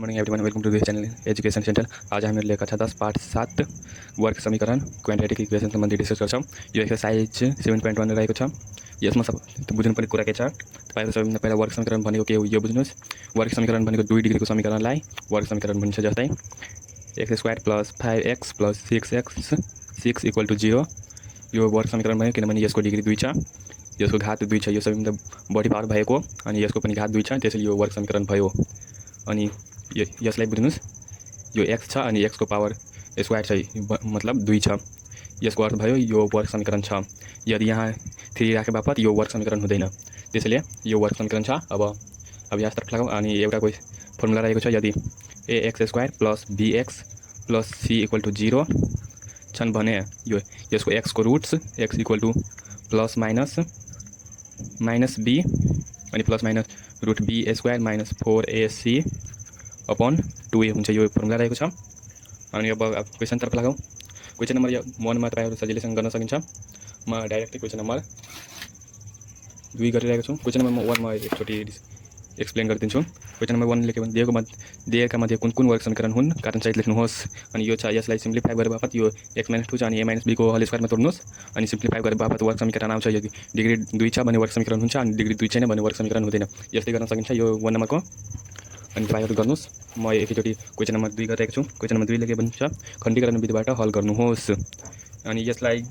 Morning everyone, welcome to this channel education centre. आज हमें लेकर कक्षा 10 पाठ 7 वर्ग समीकरण क्वाड्रेटिक इक्वेशन संबंधी डिस्कस गर्छौँ। यो एक्सरसाइज 7.1 रहेको छ। यसमा सब बुझ्नुपर्ने कुरा के छ, तपाईहरु सबैभन्दा पहिला वर्ग समीकरण भनेको के हो यो बुझ्नुस्। वर्ग समीकरण भनेको 2 डिग्रीको समीकरणलाई वर्ग समीकरण भनिन्छ। जस्तै x² + 5x + 6x 6 = 0 यो वर्ग समीकरण भयो, किनभने यसको डिग्री 2 छ, यसको घात 2 छ, यो सबैभन्दा बढी पावर भएको अनि यसको पनि घात 2 छ, त्यसैले यो वर्ग समीकरण भयो। अनि यसलाई बुझ्नुस्, यो x छ अनि x को पावर स्क्वायर छ, मतलब 2 छ। यसको अर्थ भयो यो वर्ग समीकरण छ। यदि यहाँ 3 राखे बापत यो वर्ग समीकरण हुँदैन, त्यसैले यो वर्ग समीकरण छ। अब अभ्यासतर्फ लगाऊ। अनि एउटा कोही फर्मुला रहेको छ, यदि ax² + bx + c = 0 छन् भने यो यसको x को रुट्स x = ±- b अनि ± √b² - 4ac / 2a हुन्छ। यो फर्मुला रहेको छ। अनि अब क्वेसन तर्फ लगाऊ। क्वेसन नम्बर 1 मा तपाईहरु सजिलैसँग गर्न सकिन्छ। म डाइरेक्टली क्वेसन नम्बर 2 गरिरहेको छु। क्वेसन नम्बर 1 मा एकचोटी एक्सप्लेन गरिदिन्छु। क्वेसन नम्बर 1 लेखे भने दिएका मध्ये कुन कुन वर्ग समीकरण हुन्, कारण सहित लेख्नुहोस्। अनि यो छ, यसलाई सिम्प्लिफाई गरे बापत यो x - 2 छ अनि a - b को होल स्क्वायर मा तोड्नुस्। अनि सिम्प्लिफाई गरे बापत वर्ग समीकरण आउँछ। यदि डिग्री 2 छ भने वर्ग समीकरण हुन्छ, अनि डिग्री 2 छैन भने वर्ग समीकरण हुँदैन। यस्तै गर्न सकिन्छ यो 1 नम्बरको। अनि तपाईहरु गर्नुस्। म एकैचोटी क्वेसन नम्बर 2 गरिरहेको छु। क्वेसन नम्बर 2 लेखे भन्छ, खण्डीकरण विधिबाट हल गर्नुहोस्। अनि यसलाई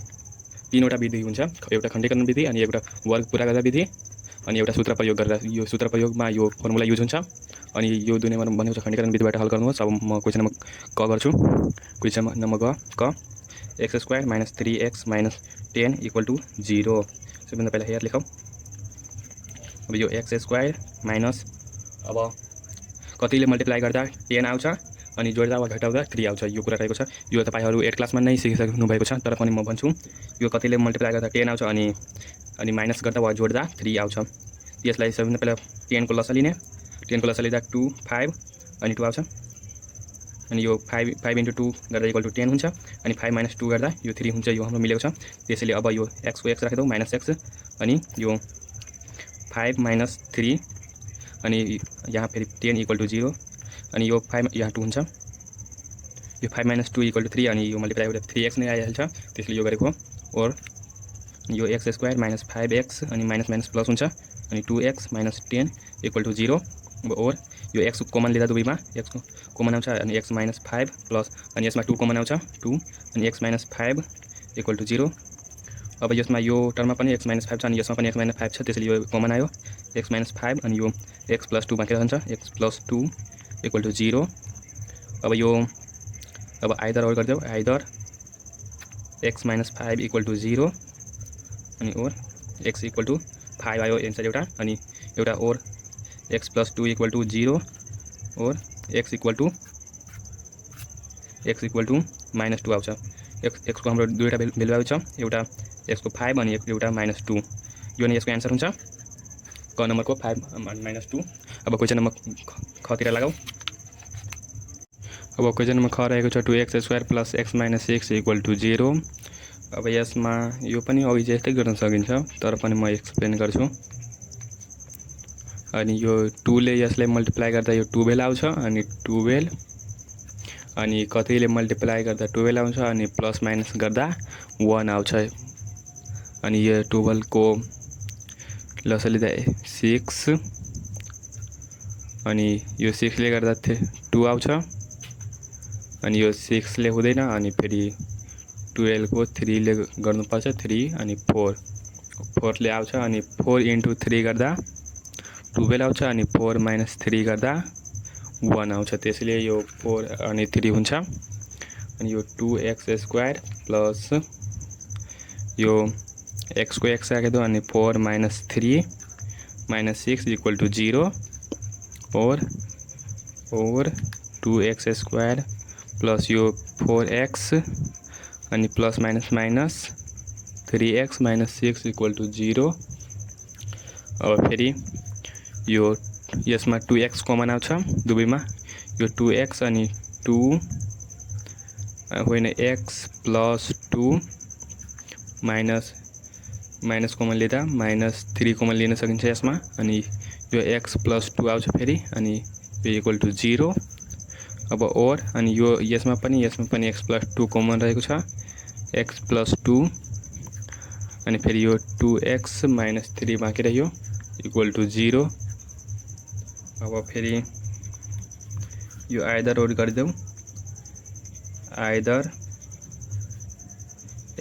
3 वटा विधि हुन्छ। एउटा खण्डीकरण विधि, अनि एउटा वर्ग पूरा गर्दा विधि, अनि एउटा सूत्र प्रयोग गरेर। यो सूत्र प्रयोगमा यो फर्मुला युज हुन्छ। अनि यो 2 नम्बर भनेको छ खण्डीकरण विधिबाट हल गर्नुहोस्। अब म क्वेसन नम्बर क गर्छु। क्वेसन नम्बर क x² - 3x - 10 = 0। सबैभन्दा पहिला हेर लेखौ। अब यो x² माइनस, अब कतिले मल्टिप्लाई गर्दा 10 आउँछ अनि जोड्दा वा घटाउँदा 3 आउँछ। यो कुरा रहेको छ। यो तपाईहरु 8 क्लासमा नै सिकिसक्नु भएको छ, तर पनि म भन्छु, यो कतिले मल्टिप्लाई गर्दा 10 आउँछ अनि माइनस गर्दा वा जोड्दा 3 आउँछ। यसलाई सबैभन्दा पहिला 10 को लसा लिने। 10 को लसा लिँदा 2 5 अनि 2 आउँछ। अनि यो 5 × 2 गर्दा = 10 हुन्छ। अनि 5 - 2 गर्दा यो 3 हुन्छ। यो हाम्रो मिलेको छ। त्यसैले अब यो x को x राखिदेऊ, -x, अनि यो 5 - 3 अनि यहाँ फेरि 10 = 0 अनि यो 5 यहाँ 2 हुन्छ। यो 5 - 2 = 3 अनि यो मल्टिप्लाई गर्दा 3x नै आइहाल्छ। त्यसले यो गरेको। और यो x² - 5x अनि माइनस प्लस हुन्छ। अनि 2x - 10 = 0। और यो x कमन लिँदा दुवैमा x कमन आउँछ अनि x - 5 प्लस, अनि यसमा 2 कमन आउँछ 2 अनि x - 5 = 0। अब यसमा यो टर्ममा पनि x - 5 छ अनि यसमा पनि x - 5 छ, त्यसैले यो कमन आयो x - 5 अनि यो x + 2 बाँकी रहन्छ, x + 2 = 0। अब यो आइदर और गरिदेऊ, आइदर x - 5 = 0 अनि और x = 5 आयो एन्सर एउटा। अनि एउटा और x + 2 = 0 और x = -2 आउँछ। x को हाम्रो दुईवटा भ्यालु आउँछ, एउटा x को 5 अनि एउटा -2। यो नै यसको आन्सर हुन्छ, क नम्बरको 5 - 2। अब क्वेसन नम्बर खतिर लगाऊ। अब क्वेसन नम्बर ख रहेको छ 2x² + x - 6 = 0। अब यसमा यो पनि अघि जस्तै गर्न सकिन्छ, तर पनि म एक्सप्लेन गर्छु। अनि यो 2 ले यसलाई मल्टिप्लाई गर्दा यो 12 आउँछ अनि 12 अनि कतिले मल्टिप्लाई गर्दा 12 आउँछ अनि प्लस माइनस गर्दा 1 आउँछ। अनि यो 12 को लसा लिँदा 6 अनि यो 6 ले गर्दा 2 आउँछ अनि यो 6 ले हुँदैन अनि फेरि 12 को 3 ले गर्नुपर्छ, 3 अनि 4 ले आउँछ अनि 4 × 3 गर्दा 12 आउँछ अनि 4 - 3 गर्दा 1 आउँछ। त्यसैले यो 4 अनि 3 हुन्छ। अनि यो 2x² प्लस यो x को x राखिदेऊ अनि 4 - 3 - 6 = 0 और 2x² प्लस यो 4x अनि प्लस माइनस 3x - 6 = 0। अब फेरि यो यसमा 2x कमन आउँछ दुवैमा, यो 2x अनि 2 होइन x + 2 माइनस कमन लिँदा -3 कमन लिन सकिन्छ यसमा। अनि यो x + 2 आउँछ फेरि अनि यो = 0 अब और अनि यो यसमा पनि x + 2 कमन रहेको छ, x + 2 अनि फेरि यो 2x - 3 बाँकी रह्यो = 0। अब फेरि यो आइदर और गरिदेऊ, आइदर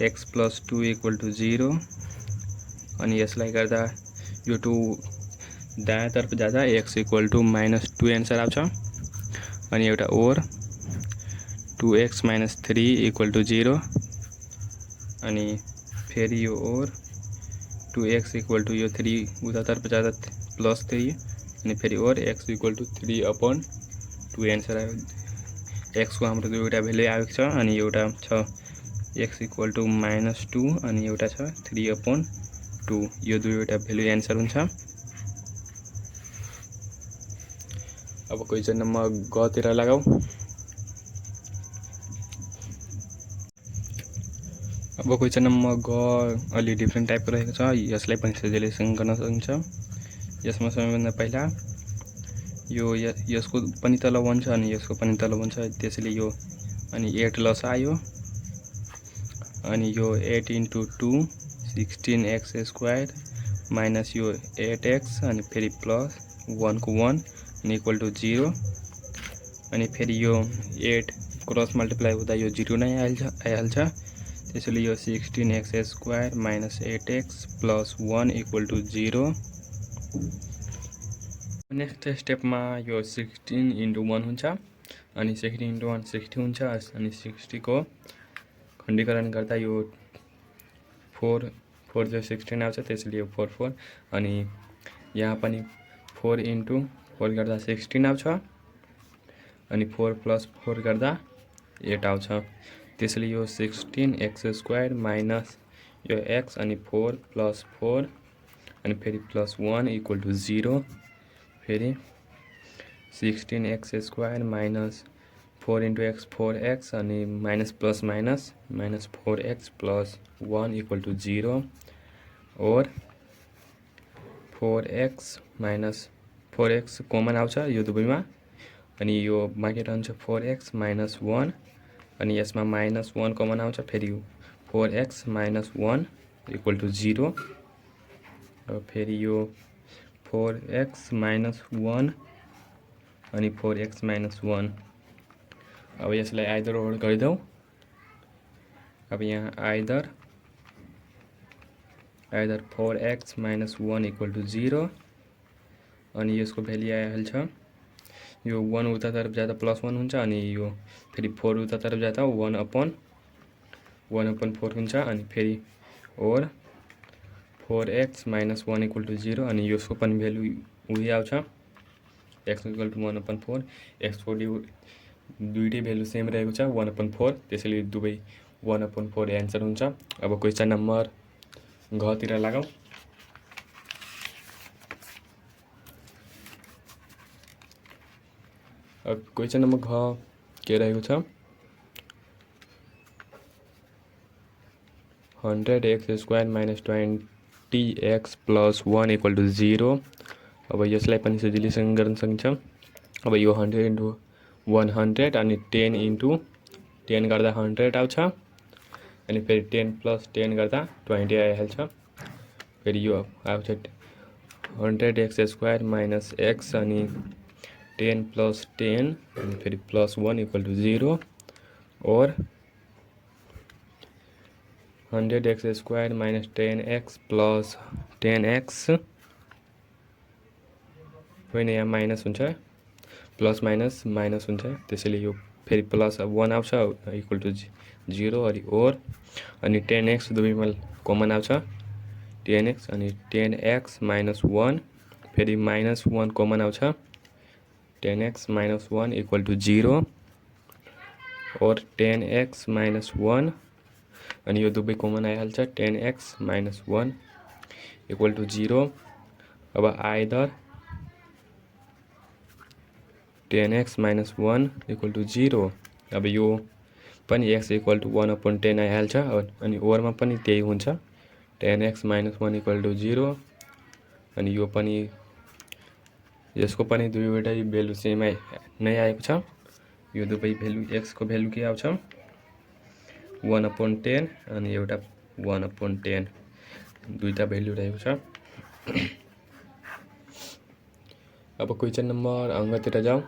x + 2 = 0 अनि यसलाई गर्दा यो 2 दायाँतर्फ जाँदा x = -2 एन्सर आउँछ। अनि एउटा और 2x - 3 = 0 अनि फेरि यो और 2x = यो 3 उतातर्फ जाँदा +3 अनि फेरि और x = 3/2 एन्सर आयो। x को हाम्रो दुईवटा भ्यालु आएको छ अनि एउटा छ x = -2 अनि एउटा छ 3/2, यो दुईवटा भ्यालु एन्सर हुन्छ। अब क्वेसन नम्बर ग तिर लगाऊ। अब क्वेसन नम्बर ग अलि डिफ्रेन्ट टाइपको रहेको छ, यसलाई पनि सजिलैसँग गर्न सकिन्छ। यसमा सबैभन्दा पहिला यो यसको पनि तल 1 छ अनि यसको पनि तल 1 छ, त्यसैले यो अनि 8 लसायो अनि यो 8 × 2 16x² माइनस यो 8x अनि फेरि प्लस 1 को 1 अनि = 0 अनि फेरि यो 8 क्रस मल्टिप्लाई हुँदा यो 0 नै आइहाल्छ, त्यसैले यो 16x² - 8x + 1 = 0। नेक्स्ट स्टेपमा यो 16 × 1 हुन्छ अनि 16 × 1 60 हुन्छ अनि 60 को खण्डीकरण गर्दा यो 4 जो 16 आउँछ, त्यसैले यो 4 4 अनि यहाँ पनि 4 × 4 गर्दा 16 आउँछ अनि 4 + 4 गर्दा 8 आउँछ, त्यसैले यो 16x² माइनस यो x अनि 4 + 4 अनि फेरि +1 = 0। फेरि 16x² माइनस 4 × x 4x अनि माइनस प्लस माइनस -4x + 1 = 0 और 4x - 4x कमन आउँछ यो दुवैमा अनि यो बाँकी रहन्छ 4x - 1 अनि यसमा -1 कमन आउँछ, फेरि 4x - 1 = 0 र फेरि यो 4x - 1 अनि 4x - 1। अब यसलाई आइदर और गरिदेऊ। अब यहाँ आइदर 4x - 1 = 0 अनि यसको भ्यालु आइहाल्छ, यो 1 उतातर्फ जाँदा +1 हुन्छ अनि यो फेरि 4 उतातर्फ जाँदा 1/4 हुन्छ अनि फेरि और 4x - 1 = 0 अनि यसको पनि भ्यालु उही आउँछ, x = 1/4, x को दुईटै भ्यालु सेम रहेको छ 1/4, त्यसैले दुवै 1/4 एन्सर हुन्छ। अब क्वेसन नम्बर घ तिर लगाऊ। अब क्वेसन नम्बर घ के रहेको छ, 100x² - 20x + 1 = 0। अब यसलाई पनि सजिलैसँग गर्न सकिन्छ। अब यो 100 × 100 अनि 10 × 10 गर्दा 100 आउँछ अनि फेरि 10 + 10 गर्दा 20 आइहाल्छ, फेरि यो आउँछ 100x² - x अनि 10 + 10 अनि फेरि +1 = 0 और 100x² - 10x + 10x होइन, यहाँ माइनस हुन्छ, प्लस माइनस हुन्छ, त्यसैले यो फेरि +1 आउँछ = 0 अनि 10x दुवैमा कमन आउँछ 10x अनि 10x - 1 फेरि -1 कमन आउँछ 10x - 1 = 0 और 10x - 1 अनि यो दुवै कमन आइहाल्छ 10x - 1 = 0। अब आइदर 10x - 1 = 0। अब यो पनि x = 1/10 आइहाल्छ अनि ओरमा पनि त्यही हुन्छ 10x - 1 = 0 अनि यो पनि यसको पनि दुईवटै भ्यालु सेम नै आएको छ, यो दुवै भ्यालु x को भ्यालु के आउँछ 1/10 अनि एउटा 1/10 दुईटा भ्यालु रहेको छ। अब क्वेशन नंबर अंगतिर जाऊ।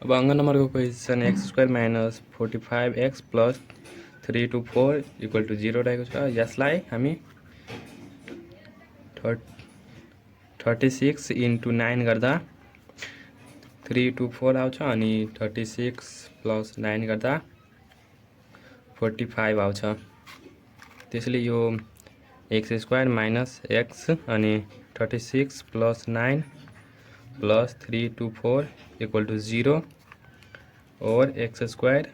अब अंग नंबर को question x² minus 45x plus 3 to 4 equal to 0 रहेको छ। यसलाई हामी 36 into 9 गर्दा 3 to 4 आउँछ अनि 36 plus 9 गर्दा 45 आउँछ। त्यसैले यो x² माइनस x अनि 36 plus 9 plus 3 to 4 equal to 0 और x²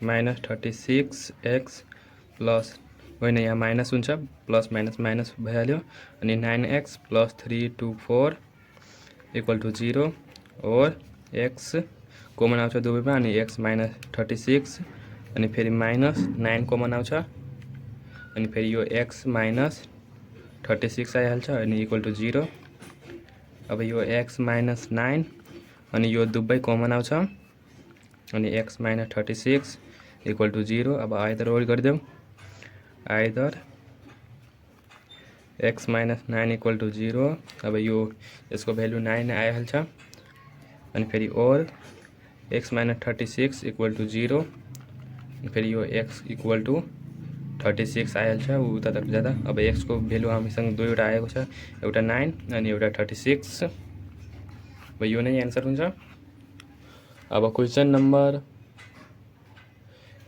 माइनस 36x प्लस होइन यहाँ माइनस हुन्छ प्लस माइनस माइनस भइहाल्यो अनि 9x plus 3 to 4 equal to 0 और x कमन आउँछ दुवैमा अनि x माइनस 36 अनि फेरि माइनस 9 कमन आउँछ अनि फेरि यो x माइनस 36 आइहाल्छ अनि इक्वल टू 0। अब यो x माइनस 9 अनि यो दुवै कमन आउँछ अनि x माइनस 36 इक्वल टू 0। अब आइदर रोल गरिदेऊ। Either x minus 9 equal to 0। अब यो यसको भ्यालु 9 आइहाल्छ अनि फेरि और x माइनस 36 इक्वल टू 0 फेरि यो x इक्वल टू 36 आइहाल्छ उतातर्फ जाँदा। अब x को भ्यालु हामीसँग दुईवटा आएको छ एउटा 9 अनि एउटा 36। अब यो नै एन्सर हुन्छ। अब क्वेशन नंबर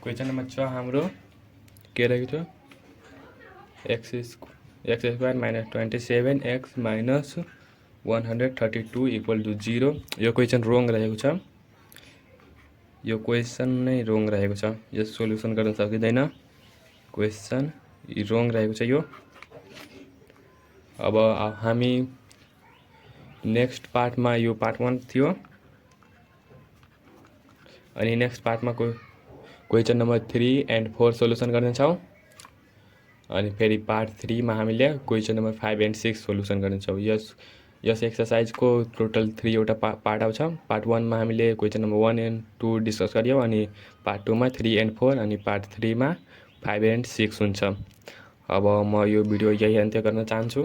6 हाम्रो के रहेको छ x² minus 27x minus 132 equal to 0। यो क्वेशन रोङ रहेको छ। यो क्वेशन नै रोङ रहेको छ। यो सोल्युसन गर्न सकिँदैन। क्वेशन रोङ रहेको छ यो। अब हामी नेक्स्ट पार्टमा यो पार्ट 1 थियो अनि नेक्स्ट पार्टमा क्वेशन नंबर 3 and 4 सोल्युसन गर्नेछौँ अनि फेरि पार्ट 3 मा हामीले क्वेशन नंबर 5 and 6 सोल्युसन गर्नेछौँ। यस एक्सरसाइज को टोटल 3 वटा पार्ट आउँछ। पार्ट 1 मा हामीले क्वेशन नंबर 1 and 2 डिस्कस गर्यौं अनि पार्ट 2 मा 3 and 4 अनि पार्ट 3 मा 5 and 6 हुन्छ। अब म यो भिडियो यही अन्त्य गर्न चाहन्छु।